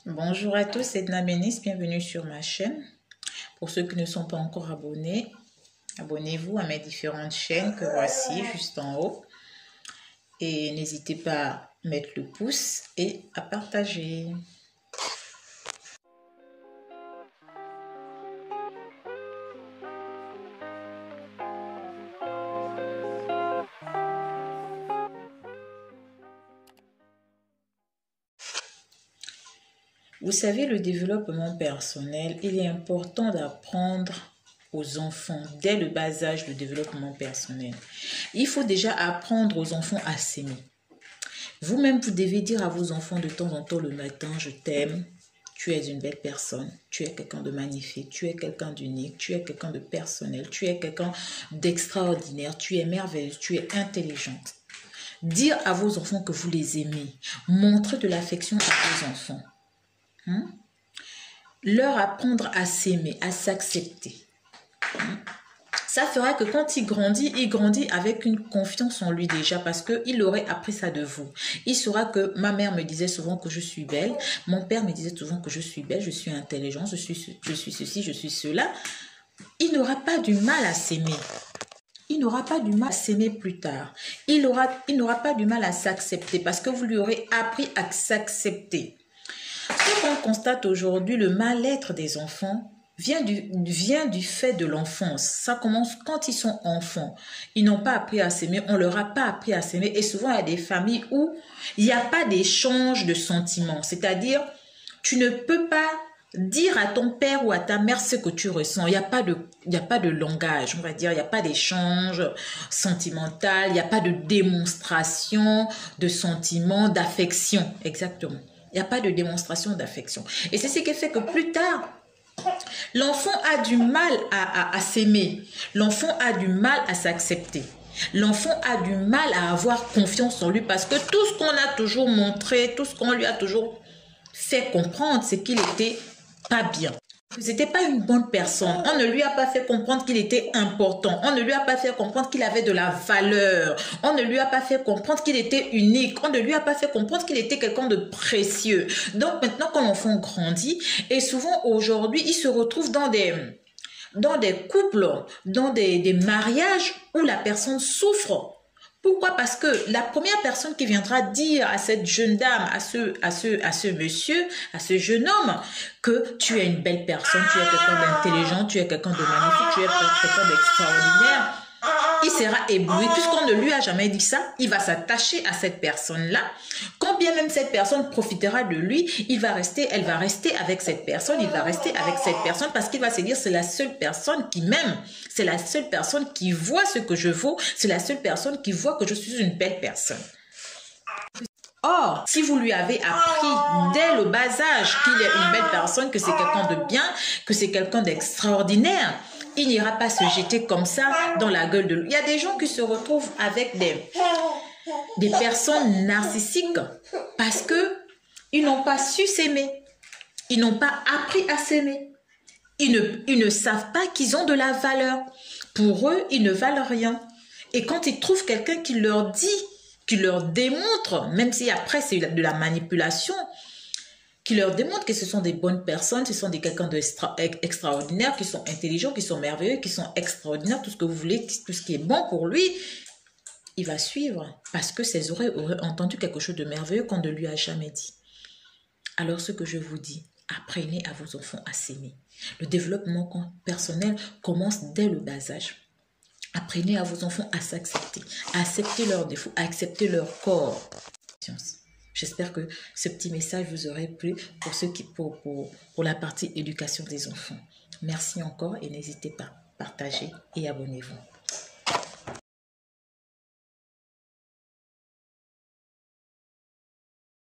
Bonjour à tous, c'est Edna Bénis, bienvenue sur ma chaîne. Pour ceux qui ne sont pas encore abonnés, abonnez-vous à mes différentes chaînes que voici juste en haut. Et n'hésitez pas à mettre le pouce et à partager. Vous savez, le développement personnel, il est important d'apprendre aux enfants, dès le bas âge, le développement personnel. Il faut déjà apprendre aux enfants à s'aimer. Vous-même, vous devez dire à vos enfants de temps en temps le matin, je t'aime, tu es une belle personne, tu es quelqu'un de magnifique, tu es quelqu'un d'unique, tu es quelqu'un de personnel, tu es quelqu'un d'extraordinaire, tu es merveilleuse, tu es intelligente. Dire à vos enfants que vous les aimez, montrer de l'affection à vos enfants. Leur apprendre à s'aimer, à s'accepter. Ça fera que quand il grandit avec une confiance en lui déjà parce qu'il aurait appris ça de vous. Il saura que ma mère me disait souvent que je suis belle, mon père me disait souvent que je suis belle, je suis intelligente, je suis ceci, je suis cela. Il n'aura pas du mal à s'aimer. Il n'aura pas du mal à s'aimer plus tard. Il n'aura pas du mal à s'accepter parce que vous lui aurez appris à s'accepter. Ce qu'on constate aujourd'hui, le mal-être des enfants vient du fait de l'enfance. Ça commence quand ils sont enfants. Ils n'ont pas appris à s'aimer, on ne leur a pas appris à s'aimer. Et souvent, il y a des familles où il n'y a pas d'échange de sentiments. C'est-à-dire, tu ne peux pas dire à ton père ou à ta mère ce que tu ressens. Il n'y a pas de langage, on va dire. Il n'y a pas d'échange sentimental. Il n'y a pas de démonstration de sentiments, d'affection. Exactement. Il n'y a pas de démonstration d'affection. Et c'est ce qui fait que plus tard, l'enfant a du mal à s'aimer. L'enfant a du mal à s'accepter. L'enfant a du mal à avoir confiance en lui parce que tout ce qu'on a toujours montré, tout ce qu'on lui a toujours fait comprendre, c'est qu'il était pas bien. C'était pas une bonne personne. On ne lui a pas fait comprendre qu'il était important. On ne lui a pas fait comprendre qu'il avait de la valeur. On ne lui a pas fait comprendre qu'il était unique. On ne lui a pas fait comprendre qu'il était quelqu'un de précieux. Donc maintenant, quand l'enfant grandit, et souvent aujourd'hui, il se retrouve dans des couples, dans des mariages où la personne souffre. Pourquoi? Parce que la première personne qui viendra dire à cette jeune dame, à ce monsieur, à ce jeune homme, que tu es une belle personne, tu es quelqu'un d'intelligent, tu es quelqu'un de magnifique, tu es quelqu'un d'extraordinaire, il sera ébloui. Puisqu'on ne lui a jamais dit ça, il va s'attacher à cette personne-là. Quand bien même cette personne profitera de lui, elle va rester avec cette personne, il va rester avec cette personne parce qu'il va se dire c'est la seule personne qui m'aime, c'est la seule personne qui voit ce que je vaux, c'est la seule personne qui voit que je suis une belle personne. Or, si vous lui avez appris dès le bas âge qu'il est une belle personne, que c'est quelqu'un de bien, que c'est quelqu'un d'extraordinaire, il n'ira pas se jeter comme ça dans la gueule de lui. Il y a des gens qui se retrouvent avec des personnes narcissiques parce qu'ils n'ont pas su s'aimer. Ils n'ont pas appris à s'aimer. Ils ne savent pas qu'ils ont de la valeur. Pour eux, ils ne valent rien. Et quand ils trouvent quelqu'un qui leur dit, qui leur démontre, même si après c'est de la manipulation, qui leur démontre que ce sont des bonnes personnes, ce sont des quelqu'un d'extraordinaire, qui sont intelligents, qui sont merveilleux, qui sont extraordinaires, tout ce que vous voulez, tout ce qui est bon pour lui, il va suivre parce que ses oreilles auraient entendu quelque chose de merveilleux qu'on ne lui a jamais dit. Alors ce que je vous dis, apprenez à vos enfants à s'aimer. Le développement personnel commence dès le bas âge. Apprenez à vos enfants à s'accepter, à accepter leurs défauts, à accepter leur corps. J'espère que ce petit message vous aurait plu pour la partie éducation des enfants. Merci encore et n'hésitez pas, partagez et abonnez-vous.